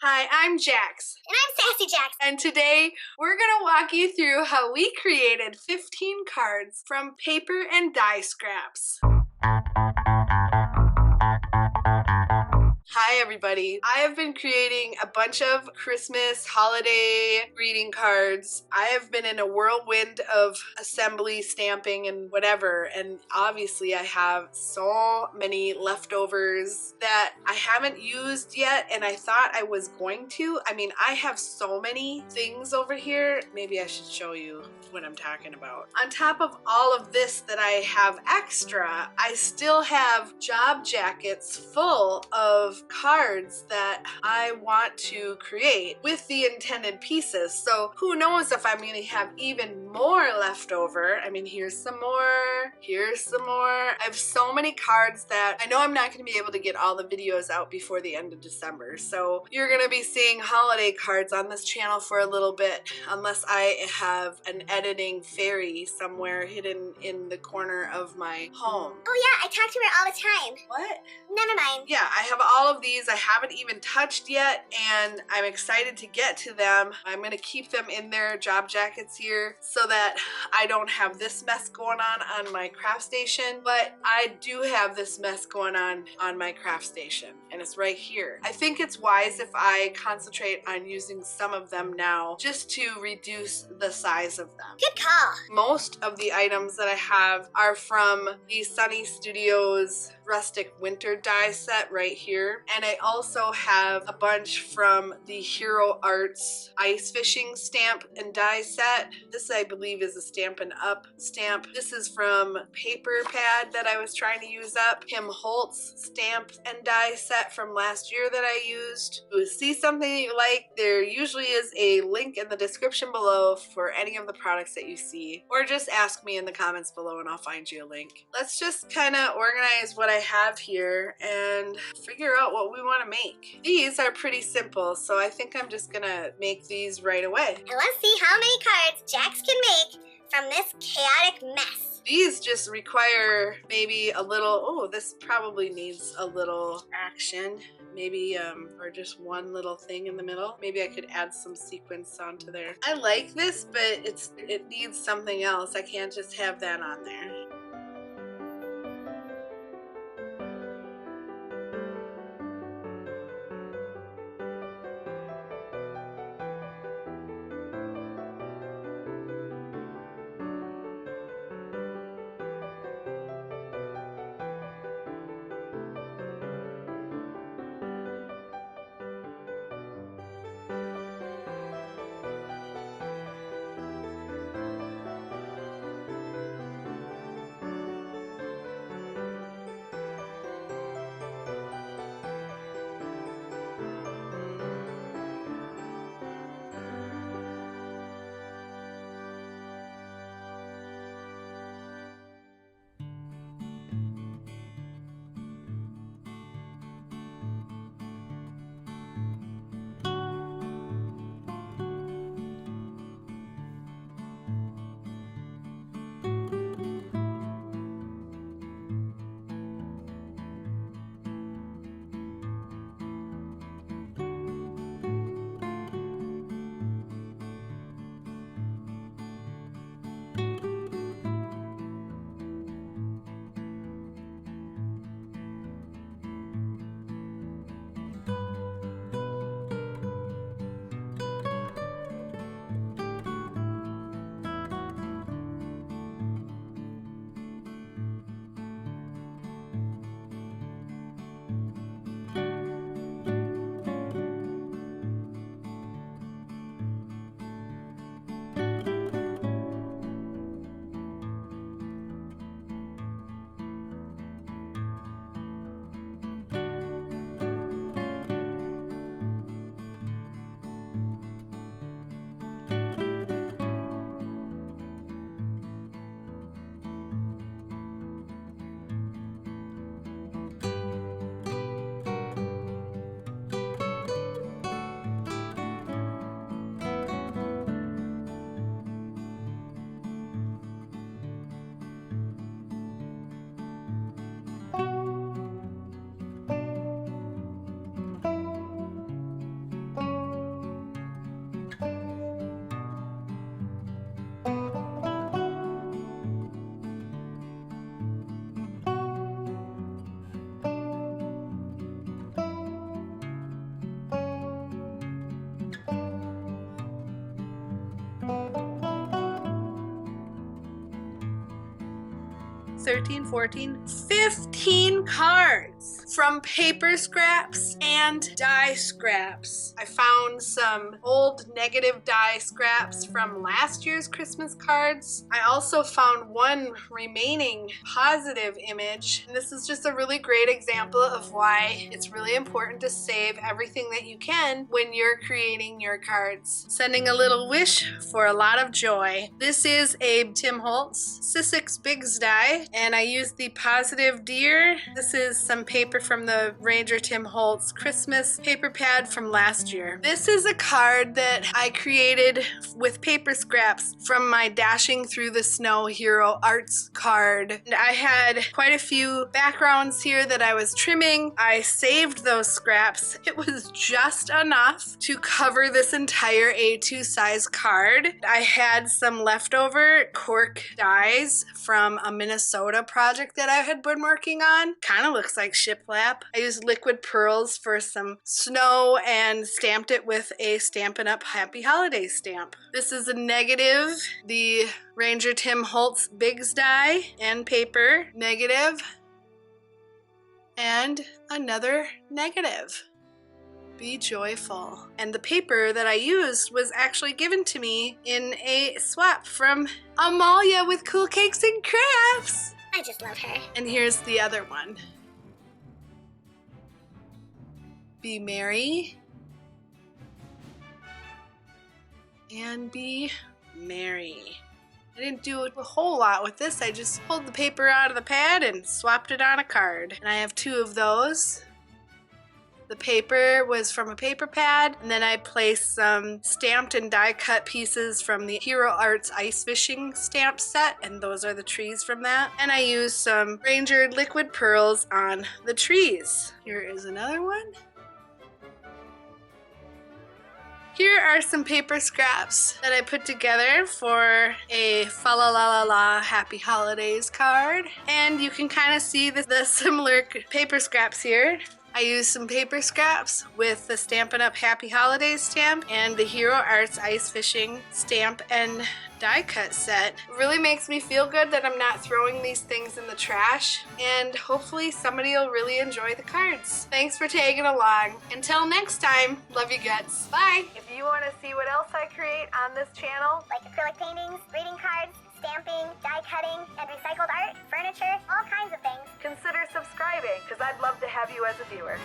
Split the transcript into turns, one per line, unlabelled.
Hi, I'm Jax.
And I'm Sassy Jax.
And today we're going to walk you through how we created 15 cards from paper and die scraps. Hi everybody. I have been creating a bunch of Christmas holiday greeting cards. I have been in a whirlwind of assembly, stamping, and whatever, and obviously I have so many leftovers that I haven't used yet, and I thought I was going to. I mean, I have so many things over here. Maybe I should show you what I'm talking about. On top of all of this that I have extra, I still have job jackets full of cards that I want to create with the intended pieces. So who knows if I'm going to have even more left over. I mean, here's some more, here's some more. I have so many cards that I know I'm not going to be able to get all the videos out before the end of December. So you're going to be seeing holiday cards on this channel for a little bit, unless I have an editing fairy somewhere hidden in the corner of my home.
Oh yeah, I talk to her all the time.
What?
Never mind.
Yeah, I have all of these I haven't even touched yet, and I'm excited to get to them. I'm going to keep them in their job jackets here so that I don't have this mess going on my craft station, but I do have this mess going on my craft station, and it's right here. I think it's wise if I concentrate on using some of them now just to reduce the size of them.
Good call.
Most of the items that I have are from the Sunny Studios Rustic winter die set right here, and I also have a bunch from the Hero Arts ice fishing stamp and die set. This I believe is a Stampin' Up stamp. This is from Paper Pad that I was trying to use up. Kim Holtz stamp and die set from last year that I used. If you see something you like, there usually is a link in the description below for any of the products that you see, or just ask me in the comments below and I'll find you a link. Let's just kind of organize what I have here and figure out what we want to make. These are pretty simple, so I think I'm just gonna make these right away.
And let's see how many cards Jax can make from this chaotic mess.
These just require maybe a little, oh, this probably needs a little action. Maybe, or just one little thing in the middle. Maybe I could add some sequins onto there. I like this, but it needs something else. I can't just have that on there. 13, 14, 15 cards from paper scraps and die scraps. I found some old negative die scraps from last year's Christmas cards. I also found one remaining positive image. And this is just a really great example of why it's really important to save everything that you can when you're creating your cards. Sending a little wish for a lot of joy. This is a Tim Holtz Sussex Bigs die, and I used the positive deer. This is some paper from the Ranger Tim Holtz Christmas paper pad from last year. This is a card that I created with paper scraps from my Dashing Through the Snow Hero Arts card. And I had quite a few backgrounds here that I was trimming. I saved those scraps. It was just enough to cover this entire A2 size card. I had some leftover cork dies from a Minnesota project that I had been working on. Kind of looks like shiplap. I used liquid pearls for some snow and stamped it with a Stampin' Up! Happy Holidays stamp. This is a negative, the Ranger Tim Holtz Bigs die and paper, negative, and another negative. Be joyful. And the paper that I used was actually given to me in a swap from Amalia with Cool Cakes and Crafts.
I just love her.
And here's the other one. Be merry and be merry. I didn't do a whole lot with this. I just pulled the paper out of the pad and swapped it on a card. And I have two of those. The paper was from a paper pad, and then I placed some stamped and die cut pieces from the Hero Arts Ice Fishing stamp set, and those are the trees from that. And I used some Ranger liquid pearls on the trees. Here is another one. Here are some paper scraps that I put together for a fa la la la la Happy Holidays card. And you can kind of see the similar paper scraps here. I used some paper scraps with the Stampin' Up! Happy Holidays stamp and the Hero Arts Ice Fishing stamp and die cut set. It really makes me feel good that I'm not throwing these things in the trash, and hopefully somebody will really enjoy the cards. Thanks for tagging along. Until next time, love you guts. Bye! If you want to see what else I create on this channel,
Like acrylic paintings, greeting cards, stamping, die cutting, and recycled art, furniture, all kinds of things.
consider subscribing because I'd love to have you as a viewer.